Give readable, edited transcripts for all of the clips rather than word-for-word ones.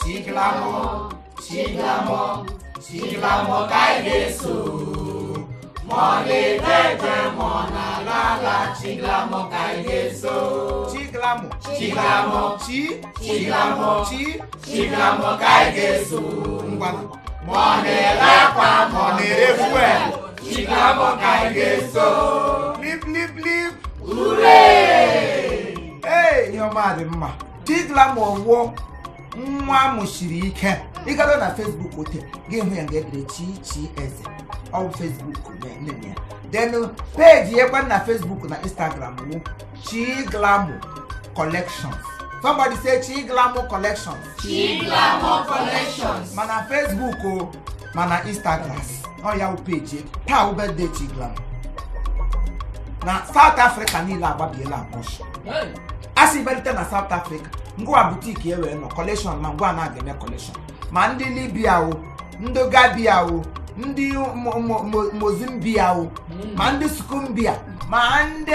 chiglamo, chiglamo kaigeso. Money deje mona lala, chiglamo kaigeso. Chiglamo kaigeso. Money lakwa, money refuel, chiglamo kaigeso. Live. Hooray! Hey, your madam. Chiglamo wo. Nwa mushiri ike. Igalo na Facebook ote. Game here get the chi on Facebook ne. Then page yekwa na Facebook na Instagram wo Chiglamo collections. Somebody say Chiglamo collections. Chiglamo collections. Mana Facebook o, mana Instagram. Oh ya page. Ta birthday Chiglamo. Na South Africa ni la babiela bosh. Asi berite na South Africa. Ngwa boutique ewe no collection ma ngwa na game collection. Ma ndi Libya o, ndo Gambia o, ndi Mozambique o, ma ndi Sukumbia, ma ndi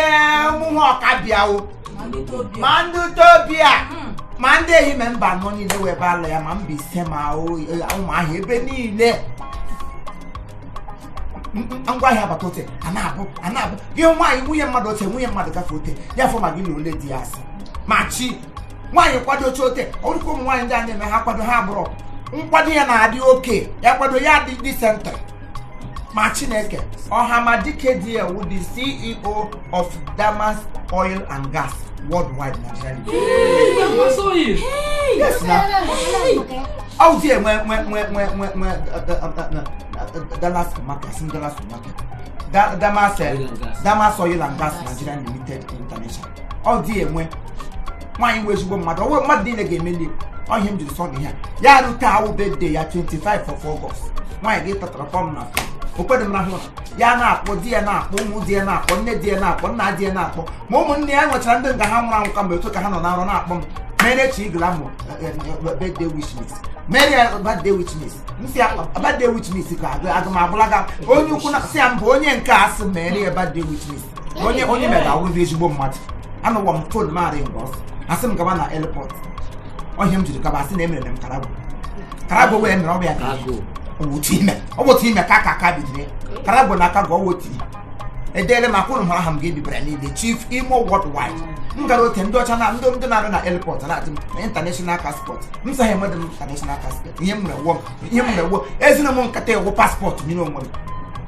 Muhokabia o, ma ndi Tobia, ma ndi hime mba no ni le we ba lo ya ma mbise ma o ma hebe ni ile. Angwa ya batote anabu yo nwa iwuye mmadu ote nwunye mmadu gafe ote ya fo magi lo le di asa machi nwaanyị kwado chote oriko mu nwaanyị ndị a na-eme ha kwado ha abụrụ nkwado ya na-adị oke ya kwado ya dị center ma Chineke Ọhamadike die wu the CEO of Damas Oil and Gas worldwide Nigeria. Yes na. Oh dear, Dallas market. Damas Oil and Gas Nigeria Limited International. Oh dear, why you wish one mother? What mad dinner game in on him to the song here? Yaru Tau birthday at 25 of August. Why get that reform now? Open the Mahon. Yana, what dear now, Momo dear now, one dear now, one idea now. Moment near what London Gahan come to Kahan on our album. Many Chiglamo birthday wish list. Many a bad day which miss. A bad day which miss. Agama only you could not say I'm Bonnie and Castle, many a bad day which miss. Only made our visible much. I know one told Marion boss. I some Gavana airport. On him to the Cabassi name and Carabo. Carabo and Robert Cargo. Oh, team. Oh, team a caca cabbage. Carabo Naka go with tea. A daily Macon Maham gave the brandy, the chief Imo worldwide. Ngaro tendo chana ndo na airport na international passport. Msa he modern international passport. Yem wo. Ezina mo nkate wo passport ni no mo.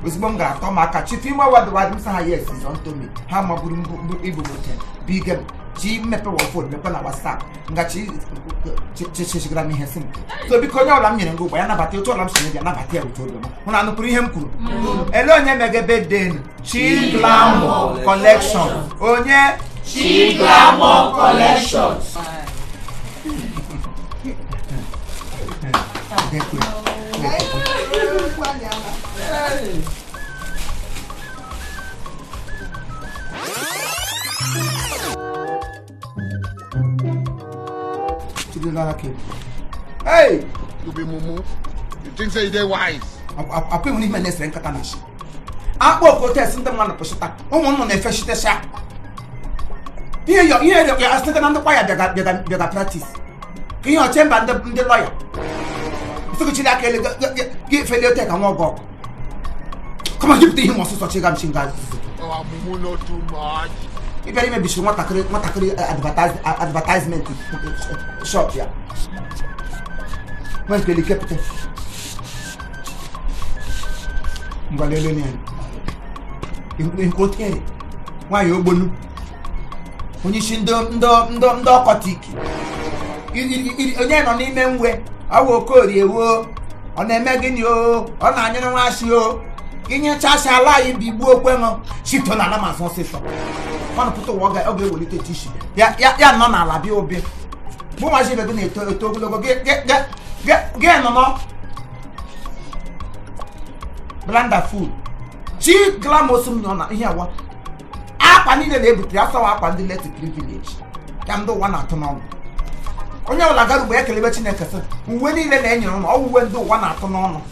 Ozibonga to maka chief Imo worldwide msa ha yes is on to me. Ha maburu Igbo motel. Big chi mepe wo phone mepe na WhatsApp. Ngachi chichigra mi hesim. So because ya lam nyene ngo ya na bate to lam sene na bate e to do. Una no puri hem kuru. Ele onye mege birthday Chiglamo collection. Onye Chiglamo collections. Hey! You be mumu. You think say they wise? I put money in next rank katanish. I go protest in the man of Poshita. Oh, one on the fish shop. Here you are still on the choir, they got practice. In your chamber and the lawyer. So get failure take and walk up. Come on, give him also such a gam chingas. Oh, mumu not too much. You very maybe she want to advertisement shop here. Where's the captain? In Kote. Why you bonu? When you shin don't kotiki. You on him way. I will call you on a megan yo, on an animal. In your chassis, I lie in the book when shift on an Amazon system. One put a water over with a tissue. Yeah, none I'll be obey. Who was it going to get no more? Blanda food. Chiglamo sum here. What? I need a label to after up and let the privilege. I'm the one at home. On your lagar work, elevating a castle. When you let any on, all when do one at home.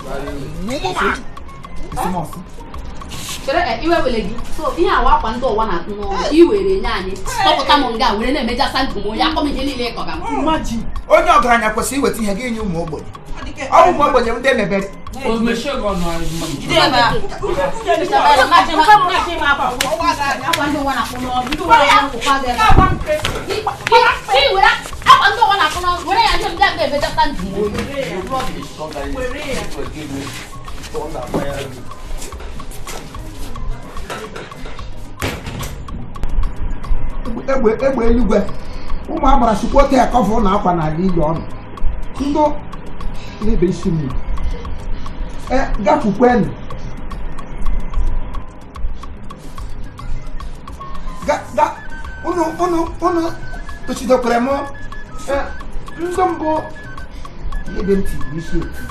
iwe wele gị so ihe awa akwa ndị ụwa na-atụ n'ọnụ iwere nye anyị tọpụta m nga were na-emeja sandụ m onye akọ m ihe niile ịkọga m onye ọgaranya kwesịrị iweta ihe gị nye ụmụ ogbenye ọ bụ ụmụ ogbenye ndị emebere egbe eluigwe ụmụ agbara chukwote ya kọfụ na akwa n'ala iyi ọnụ ndụ n'ebe isi mmiri gafukwenu unu tochidokwere m ndụ mbụ n'ebe ntị isi otu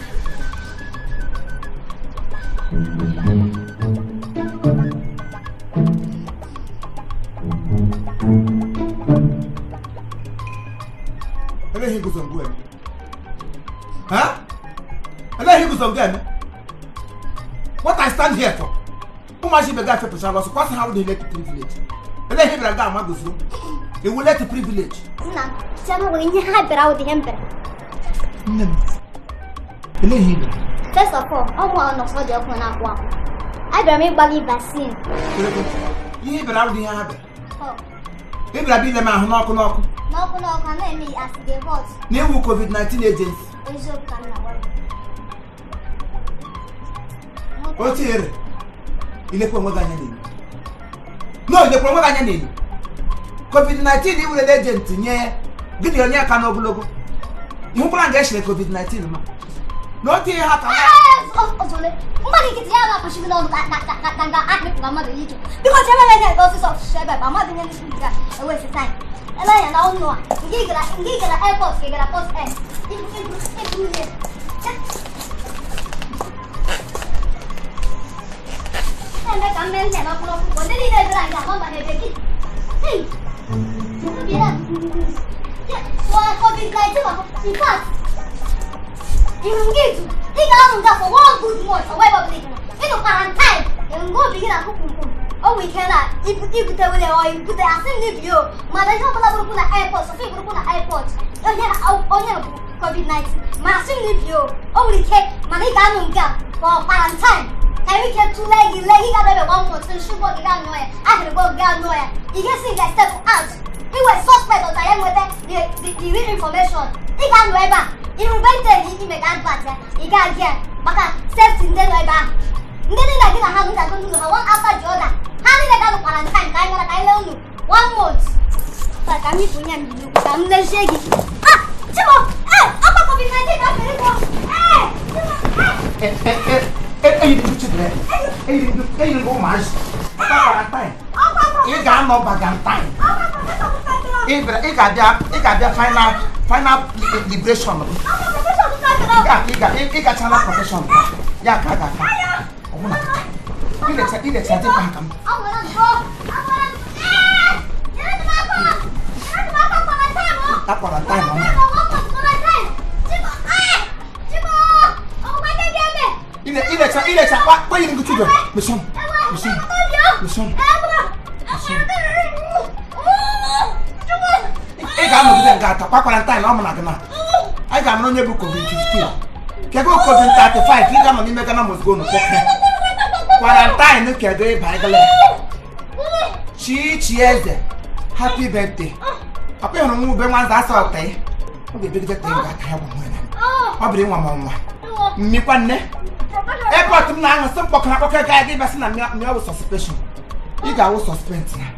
What I stand here for? Who must be the guy for Peshawar? So, how they let the privilege? And then he will go and go. They will let the privilege. No, someone will you have out the emperor. First of all, I'm one of the open up one. I don't make buggy vaccine. You have out the habit. They will be the man who knock. No, can let me ask the vote. New COVID-19 agents. What's here? Il est pour moi gagner. Non, il est pour moi gagner. COVID-19, il est l'agent. Gini on ya kano bulogo. You plan gash le COVID-19 ma. No ti ha ka. Ozole. Mali kiti ya na pushi no na akme kwa mama yitu. Because chama le go so shebe mama bi ni ngira. E we time. Ela ya na onno. Ngigira airport, ngigira post end. Anda kamel ne na pulo ko ne ni ne dra ya mama ne de ki. Hey. Mira. Ya, wa COVID-19 ma. In fact, ingitu. Tiga anga for one good month away public. Ino quarantine. Ngo bigira ko kumkum. Oh we cannot. If te wele o if te asin ni bio. Ma da jo pala buru na airport, so fi buru na airport. Onya COVID-19. Ma asin ni bio. Oh we can. Ma ni ga nunga for quarantine. Every kid too late, got baby 1 month, so she got down nowhere. I had to go down nowhere. You can see that step out. He was suspect of I am with the real information. He got nowhere. He invented he make that bad. He got here. But safety in the way back. Then I get a hand that don't know one after the other. How did I go to quarantine? I know you. 1 month. But I'm here for him. I'm the shaky. Ah, Timo! Hey, I'm not going to be 19. Hey, Timo! Hey, you do it. Hey, you go march. Time. You got no time. It got their final liberation. It got channel profession. Yeah, Kaka. It's a different. Il est quoi il est tout mission. I got no gata, quarantine, I'm not gonna. I got no new COVID-15. Can go COVID-35, you got no American was going to quarantine, look at the Bible. Cheers, happy birthday. I pay on move one that's all day. Okay, big thing that I have one. I'll bring one more. Nippane. Airport now, some pocket guy gave us a suspicion. You got all suspense now.